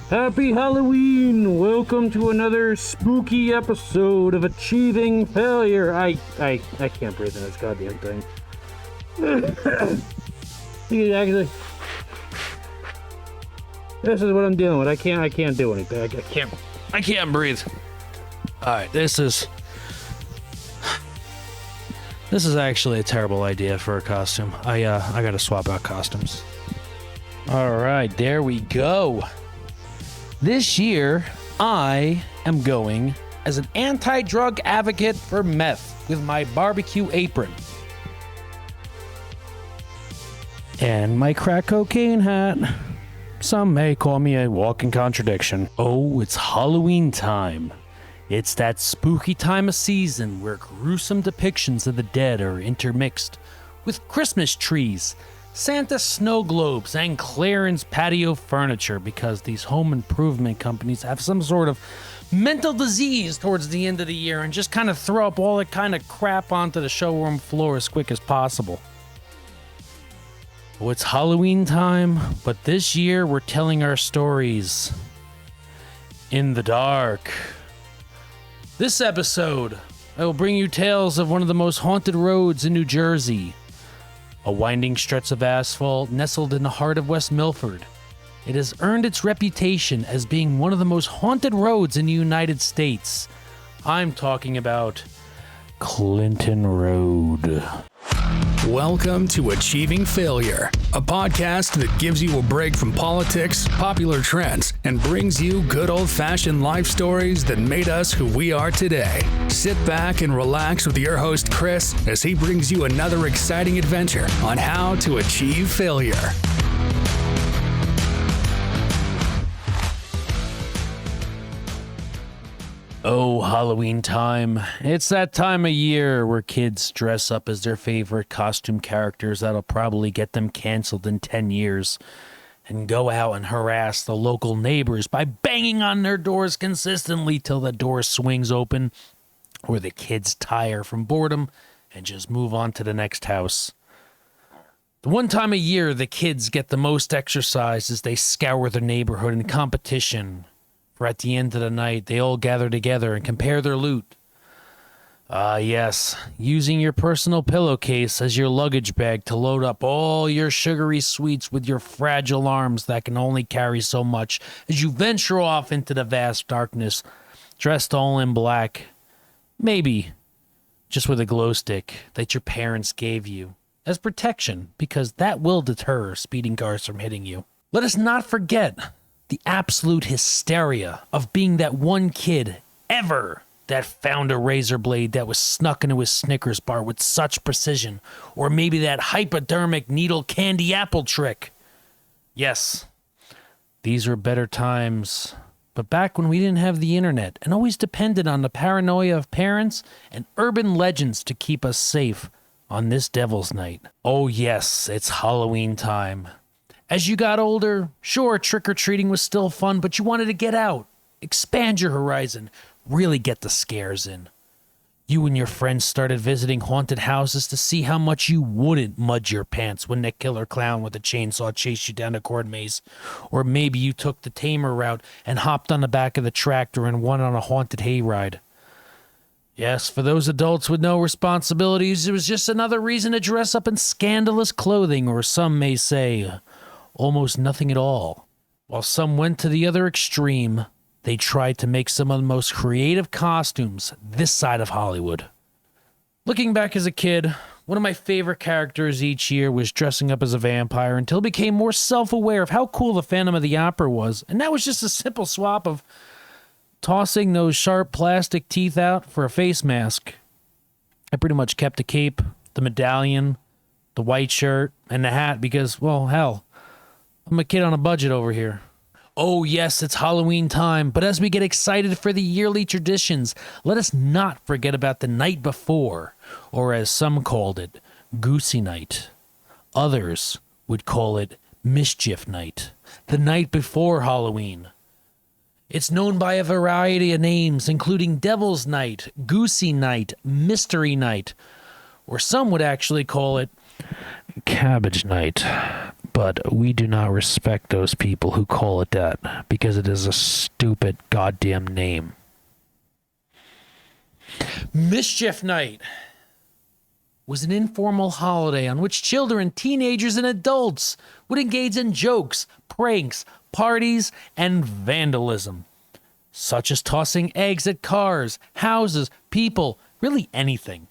Happy Halloween! Welcome to another spooky episode of Achieving Failure. I can't breathe in this goddamn thing. Actually, this is what I'm dealing with. I can't do anything. I can't breathe. All right, this is actually a terrible idea for a costume. I gotta swap out costumes. All right, there we go. This year, I am going as an anti-drug advocate for meth with my barbecue apron. And my crack cocaine hat. Some may call me a walking contradiction. Oh, it's Halloween time. It's that spooky time of season where gruesome depictions of the dead are intermixed with Christmas trees, Santa snow globes, and clearance patio furniture, because these home improvement companies have some sort of mental disease towards the end of the year and just kind of throw up all that kind of crap onto the showroom floor as quick as possible. Oh, it's Halloween time, but this year we're telling our stories in the dark. This episode, I will bring you tales of one of the most haunted roads in New Jersey. A winding stretch of asphalt nestled in the heart of West Milford. It has earned its reputation as being one of the most haunted roads in the United States. I'm talking about Clinto Road. Welcome to Achieving Failure, a podcast that gives you a break from politics, popular trends, and brings you good old-fashioned life stories that made us who we are today. Sit back and relax with your host, Chris, as he brings you another exciting adventure on how to achieve failure. Oh, Halloween time. It's that time of year where kids dress up as their favorite costume characters that'll probably get them canceled in 10 years and go out and harass the local neighbors by banging on their doors consistently till the door swings open or the kids tire from boredom and just move on to the next house. The one time a year the kids get the most exercise is they scour the neighborhood in competition. For at the end of the night, they all gather together and compare their loot. Yes, using your personal pillowcase as your luggage bag to load up all your sugary sweets with your fragile arms that can only carry so much as you venture off into the vast darkness, dressed all in black. Maybe just with a glow stick that your parents gave you as protection, because that will deter speeding cars from hitting you. Let us not forget the absolute hysteria of being that one kid ever that found a razor blade that was snuck into his Snickers bar with such precision, or maybe that hypodermic needle candy apple trick. Yes, these were better times, but back when we didn't have the internet and always depended on the paranoia of parents and urban legends to keep us safe on this Devil's Night. Oh yes, it's Halloween time. As you got older, sure, trick-or-treating was still fun, but you wanted to get out, expand your horizon, really get the scares in. You and your friends started visiting haunted houses to see how much you wouldn't mud your pants when that killer clown with a chainsaw chased you down a corn maze. Or maybe you took the tamer route and hopped on the back of the tractor and went on a haunted hayride. Yes, for those adults with no responsibilities, it was just another reason to dress up in scandalous clothing, or some may say, almost nothing at all. While some went to the other extreme, they tried to make some of the most creative costumes this side of Hollywood. Looking back as a kid, one of my favorite characters each year was dressing up as a vampire until I became more self-aware of how cool the Phantom of the Opera was, and that was just a simple swap of tossing those sharp plastic teeth out for a face mask. I pretty much kept the cape, the medallion, the white shirt, and the hat because, well, hell, I'm a kid on a budget over here. Oh yes, it's Halloween time, but as we get excited for the yearly traditions, let us not forget about the night before, or as some called it, Goosey Night. Others would call it Mischief Night, the night before Halloween. It's known by a variety of names, including Devil's Night, Goosey Night, Mystery Night, or some would actually call it Cabbage Night. but we do not respect those people who call it that because it is a stupid goddamn name. Mischief Night was an informal holiday on which children, teenagers, and adults would engage in jokes, pranks, parties, and vandalism, such as tossing eggs at cars, houses, people, really anything.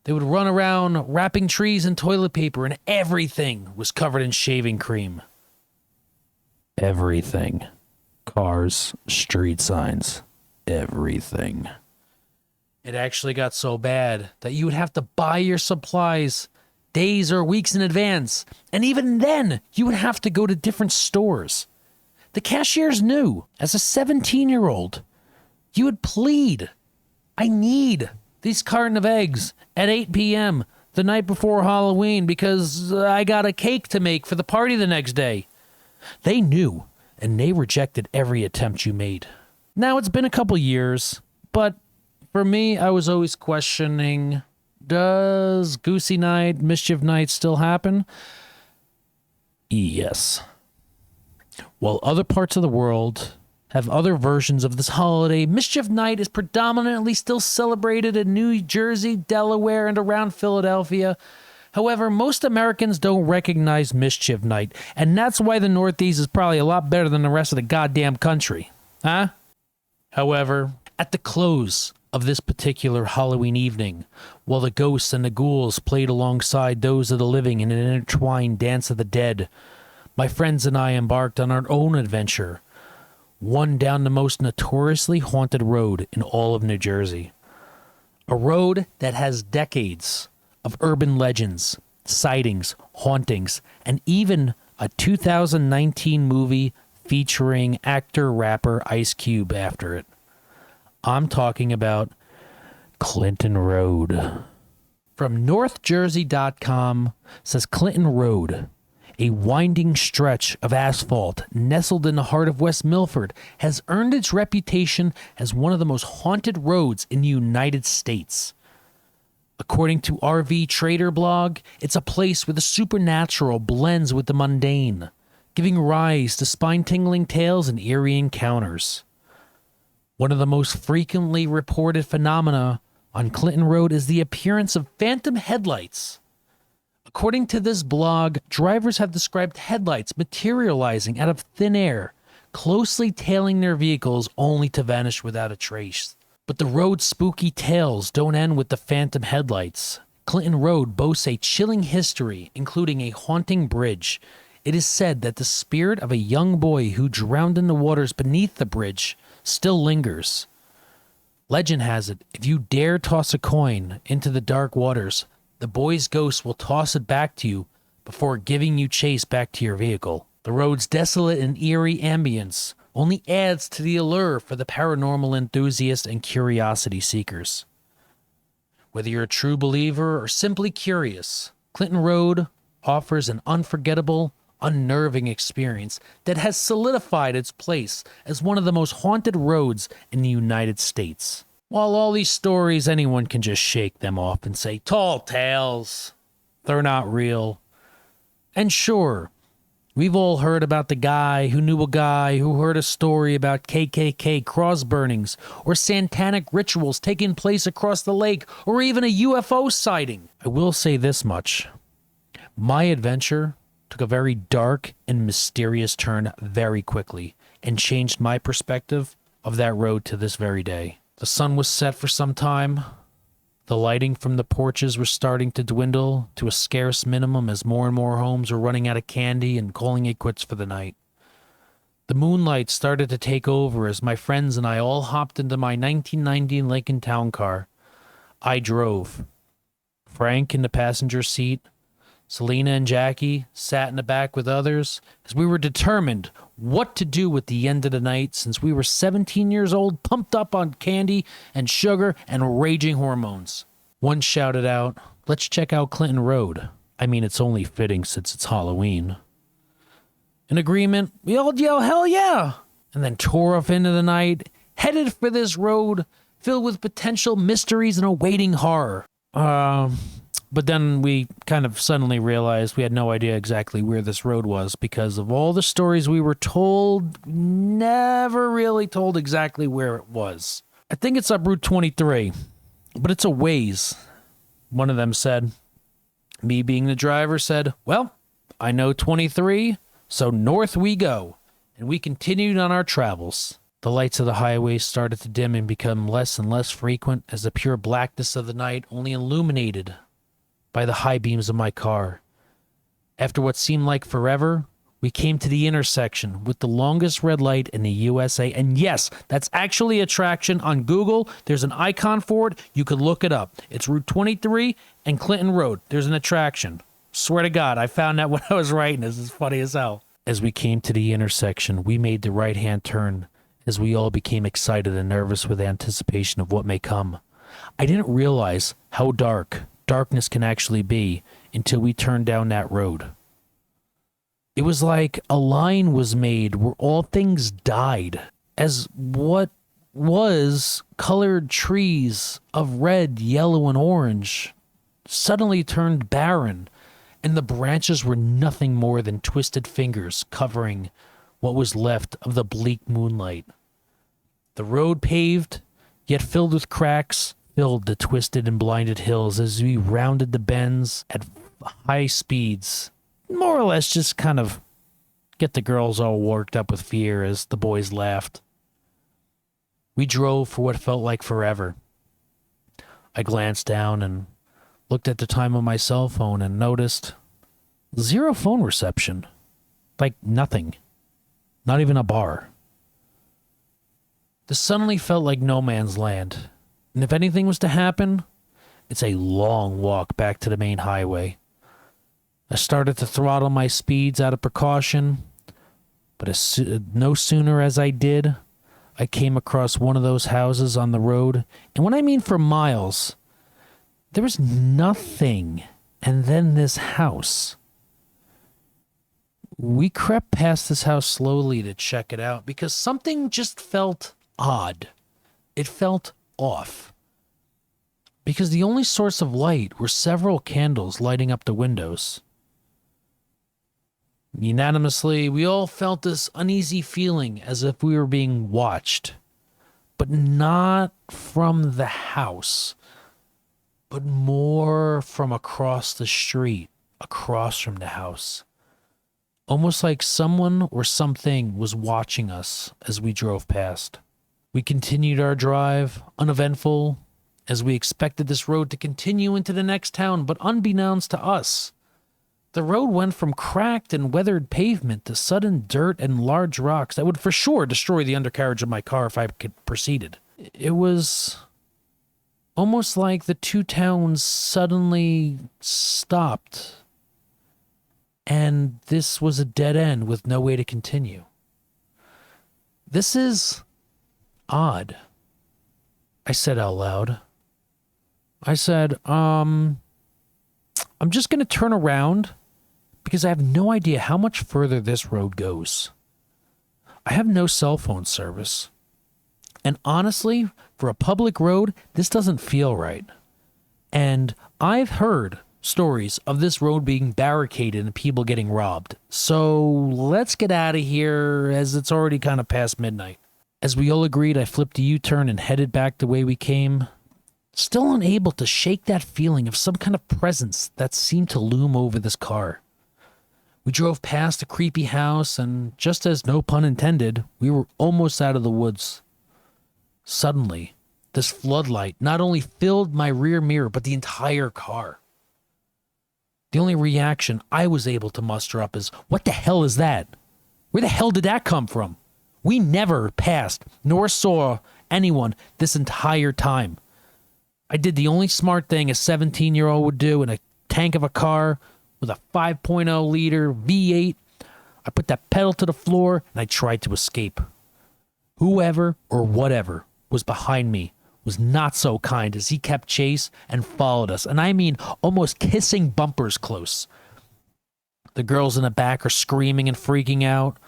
They would run around wrapping trees in toilet paper, and everything was covered in shaving cream. Everything. Cars, street signs, everything. It actually got so bad that you would have to buy your supplies days or weeks in advance. And even then, you would have to go to different stores. The cashiers knew, as a 17-year-old, you would plead, I need these carton of eggs at 8 p.m. the night before Halloween because I got a cake to make for the party the next day. They knew, and they rejected every attempt you made. Now, it's been a couple years, but for me, I was always questioning, does Goosey Night, Mischief Night still happen? Yes. While other parts of the world have other versions of this holiday, Mischief Night is predominantly still celebrated in New Jersey, Delaware, and around Philadelphia. However, most Americans don't recognize Mischief Night, and that's why the Northeast is probably a lot better than the rest of the goddamn country. Huh? However, at the close of this particular Halloween evening, while the ghosts and the ghouls played alongside those of the living in an intertwined dance of the dead, my friends and I embarked on our own adventure, one down the most notoriously haunted road in all of New Jersey. A road that has decades of urban legends, sightings, hauntings, and even a 2019 movie featuring actor-rapper Ice Cube after it. I'm talking about Clinton Road. From NorthJersey.com says Clinton Road, a winding stretch of asphalt nestled in the heart of West Milford, has earned its reputation as one of the most haunted roads in the United States. According to RV Trader blog, it's a place where the supernatural blends with the mundane, giving rise to spine-tingling tales and eerie encounters. One of the most frequently reported phenomena on Clinton Road is the appearance of phantom headlights. According to this blog, drivers have described headlights materializing out of thin air, closely tailing their vehicles only to vanish without a trace. But the road's spooky tales don't end with the phantom headlights. Clinton Road boasts a chilling history, including a haunting bridge. It is said that the spirit of a young boy who drowned in the waters beneath the bridge still lingers. Legend has it, if you dare toss a coin into the dark waters, the boy's ghost will toss it back to you before giving you chase back to your vehicle. The road's desolate and eerie ambience only adds to the allure for the paranormal enthusiast and curiosity seekers. Whether you're a true believer or simply curious, Clinton Road offers an unforgettable, unnerving experience that has solidified its place as one of the most haunted roads in the United States. While all these stories, anyone can just shake them off and say, tall tales, they're not real. And sure, we've all heard about the guy who heard a story about KKK cross burnings or satanic rituals taking place across the lake or even a UFO sighting. I will say this much. My adventure took a very dark and mysterious turn very quickly and changed my perspective of that road to this very day. The sun was set for some time. The lighting from the porches was starting to dwindle to a scarce minimum as more and more homes were running out of candy and calling it quits for the night. The moonlight started to take over as my friends and I all hopped into my 1990 Lincoln Town Car. I drove. Frank in the passenger seat. Selena and Jackie sat in the back with others as we were determined what to do with the end of the night since we were 17 years old, pumped up on candy and sugar and raging hormones. One shouted out, "Let's check out Clinton Road." I mean, it's only fitting since it's Halloween. In agreement, we all yelled, "Hell yeah!" and then tore off into the night, headed for this road filled with potential mysteries and awaiting horror. But then we kind of suddenly realized we had no idea exactly where this road was because of all the stories we were told, never really told exactly where it was. I think it's up Route 23, but it's a ways, one of them said. Me being the driver said, well, I know 23, so north we go. And we continued on our travels. The lights of the highway started to dim and become less and less frequent as the pure blackness of the night only illuminated by the high beams of my car. After what seemed like forever, we came to the intersection with the longest red light in the USA. And yes, that's actually a traction on Google. There's an icon for it. You could look it up. It's Route 23 and Clinton Road. There's an attraction. Swear to God, I found that when I was writing this. It's funny as hell. As we came to the intersection, we made the right-hand turn as we all became excited and nervous with anticipation of what may come. I didn't realize how darkness can actually be until we turned down that road. It was like a line was made where all things died, as what was colored trees of red, yellow, and orange suddenly turned barren, and the branches were nothing more than twisted fingers covering what was left of the bleak moonlight. The road paved, yet filled with cracks, filled the twisted and blinded hills as we rounded the bends at high speeds. More or less just kind of get the girls all worked up with fear as the boys laughed. We drove for what felt like forever. I glanced down and looked at the time on my cell phone and noticed zero phone reception. Like nothing. Not even a bar. This suddenly felt like no man's land. And if anything was to happen, it's a long walk back to the main highway. I started to throttle my speeds out of precaution, but no sooner as I did, I came across one of those houses on the road, and when I mean for miles, there was nothing, and then this house. We crept past this house slowly to check it out because something just felt odd. It felt off. Because the only source of light were several candles lighting up the windows. Unanimously, we all felt this uneasy feeling as if we were being watched. But not from the house, but more from across the street, across from the house. Almost like someone or something was watching us as we drove past. We continued our drive, uneventful, as we expected this road to continue into the next town, but unbeknownst to us, the road went from cracked and weathered pavement to sudden dirt and large rocks that would for sure destroy the undercarriage of my car if I proceeded. It was almost like the two towns suddenly stopped, and this was a dead end with no way to continue. This is odd, I said out loud. I said, I'm just going to turn around because I have no idea how much further this road goes. I have no cell phone service. And honestly, for a public road, this doesn't feel right. And I've heard stories of this road being barricaded and people getting robbed. So let's get out of here as it's already kind of past midnight. As we all agreed, I flipped a U-turn and headed back the way we came, still unable to shake that feeling of some kind of presence that seemed to loom over this car. We drove past a creepy house, and just as no pun intended, we were almost out of the woods. Suddenly, this floodlight not only filled my rear mirror, but the entire car. The only reaction I was able to muster up is, what the hell is that? Where the hell did that come from? We never passed, nor saw anyone this entire time. I did the only smart thing a 17-year-old would do in a tank of a car with a 5.0 liter V8. I put that pedal to the floor and I tried to escape. Whoever or whatever was behind me was not so kind as he kept chase and followed us. And I mean almost kissing bumpers close. The girls in the back are screaming and freaking out.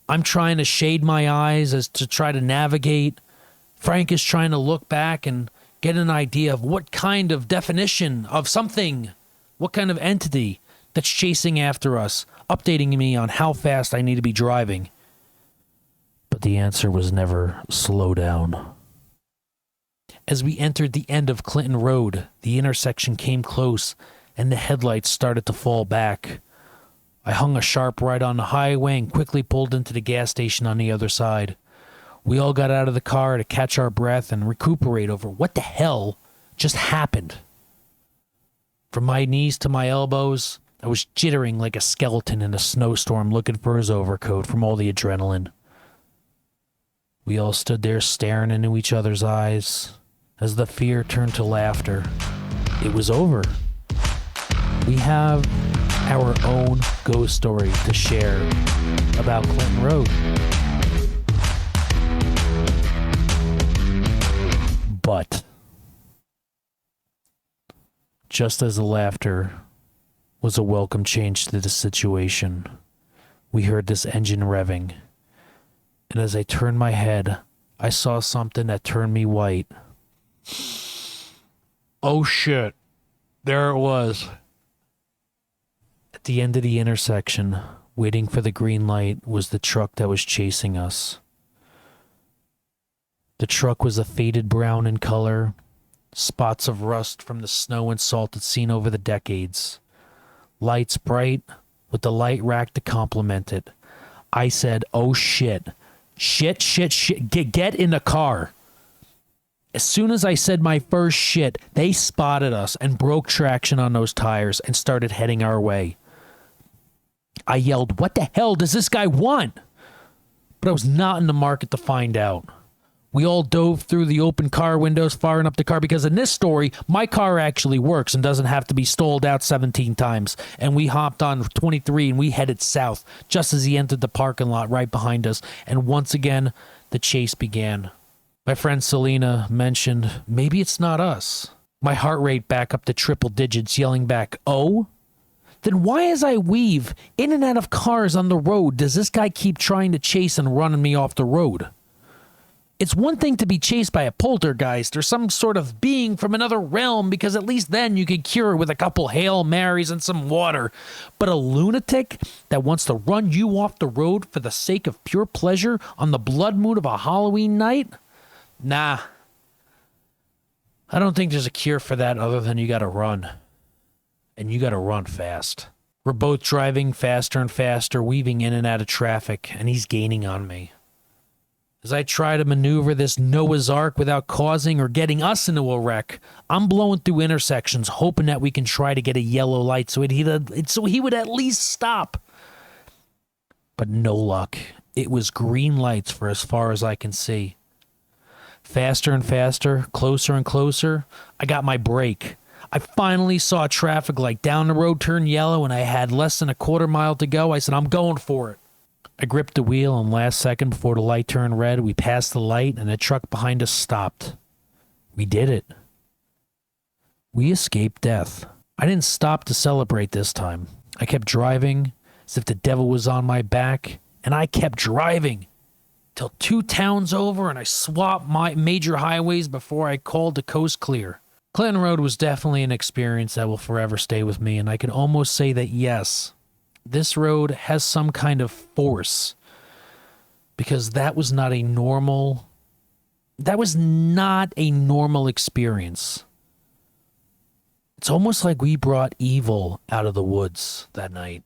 I'm trying to shade my eyes as to try to navigate. Frank is trying to look back and get an idea of what kind of definition of something, what kind of entity that's chasing after us, updating me on how fast I need to be driving. But the answer was never slow down. As we entered the end of Clinton Road, the intersection came close and the headlights started to fall back. I hung a sharp right on the highway and quickly pulled into the gas station on the other side. We all got out of the car to catch our breath and recuperate over what the hell just happened. From my knees to my elbows, I was jittering like a skeleton in a snowstorm looking for his overcoat from all the adrenaline. We all stood there staring into each other's eyes as the fear turned to laughter. It was over. We have our own ghost story to share about Clinton Road. But just as the laughter was a welcome change to the situation, we heard this engine revving. And as I turned my head, I saw something that turned me white. Oh shit. There it was. At the end of the intersection, waiting for the green light, was the truck that was chasing us. The truck was a faded brown in color, spots of rust from the snow and salt it's seen over the decades. Lights bright, with the light rack to complement it. I said, oh shit. Shit. Get in the car. As soon as I said my first shit, they spotted us and broke traction on those tires and started heading our way. I yelled, what the hell does this guy want? But I was not in the market to find out. We all dove through the open car windows, firing up the car, because in this story, my car actually works and doesn't have to be stalled out 17 times. And we hopped on 23 and we headed south just as he entered the parking lot right behind us. And once again, the chase began. My friend Selena mentioned, maybe it's not us. My heart rate back up to triple digits, yelling back, oh? Then why as I weave in and out of cars on the road does this guy keep trying to chase and running me off the road? It's one thing to be chased by a poltergeist or some sort of being from another realm, because at least then you could cure it with a couple Hail Marys and some water. But a lunatic that wants to run you off the road for the sake of pure pleasure on the blood moon of a Halloween night? Nah. I don't think there's a cure for that other than you gotta run. And you gotta run fast. We're both driving faster and faster, weaving in and out of traffic, and he's gaining on me. As I try to maneuver this Noah's Ark without causing or getting us into a wreck, I'm blowing through intersections, hoping that we can try to get a yellow light so he would at least stop. But no luck. It was green lights for as far as I can see. Faster and faster, closer and closer, I got my break. I finally saw a traffic light down the road turn yellow, and I had less than a quarter mile to go. I said, I'm going for it. I gripped the wheel, and last second before the light turned red, we passed the light, and the truck behind us stopped. We did it. We escaped death. I didn't stop to celebrate this time. I kept driving as if the devil was on my back, and I kept driving till 2 towns over, and I swapped my major highways before I called the coast clear. Clinton Road was definitely an experience that will forever stay with me, and I can almost say that yes, this road has some kind of force, because that was not a normal experience. It's almost like we brought evil out of the woods that night.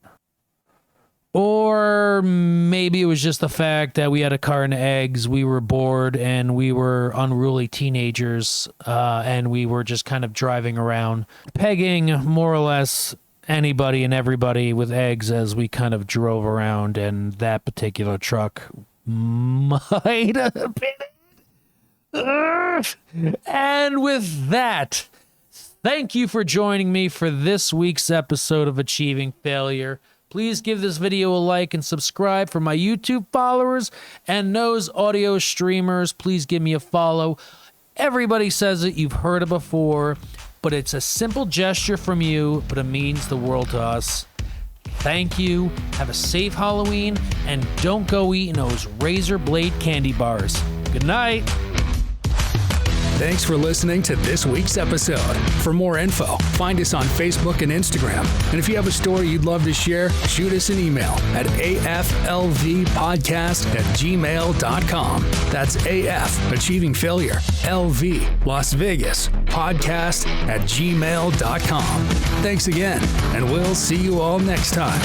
Or maybe it was just the fact that we had a carton of eggs, we were bored, and we were unruly teenagers, and we were just kind of driving around, pegging more or less anybody and everybody with eggs as we kind of drove around, and that particular truck might have been it. And with that, thank you for joining me for this week's episode of Achieving Failure. Please give this video a like and subscribe for my YouTube followers, and those audio streamers, please give me a follow. Everybody says it, you've heard it before, but it's a simple gesture from you, but it means the world to us. Thank you, have a safe Halloween, and don't go eating those razor blade candy bars. Good night. Thanks for listening to this week's episode. For more info, find us on Facebook and Instagram. And if you have a story you'd love to share, shoot us an email at aflvpodcast@gmail.com. That's AF, Achieving Failure, LV, Las Vegas, podcast@gmail.com. Thanks again, and we'll see you all next time.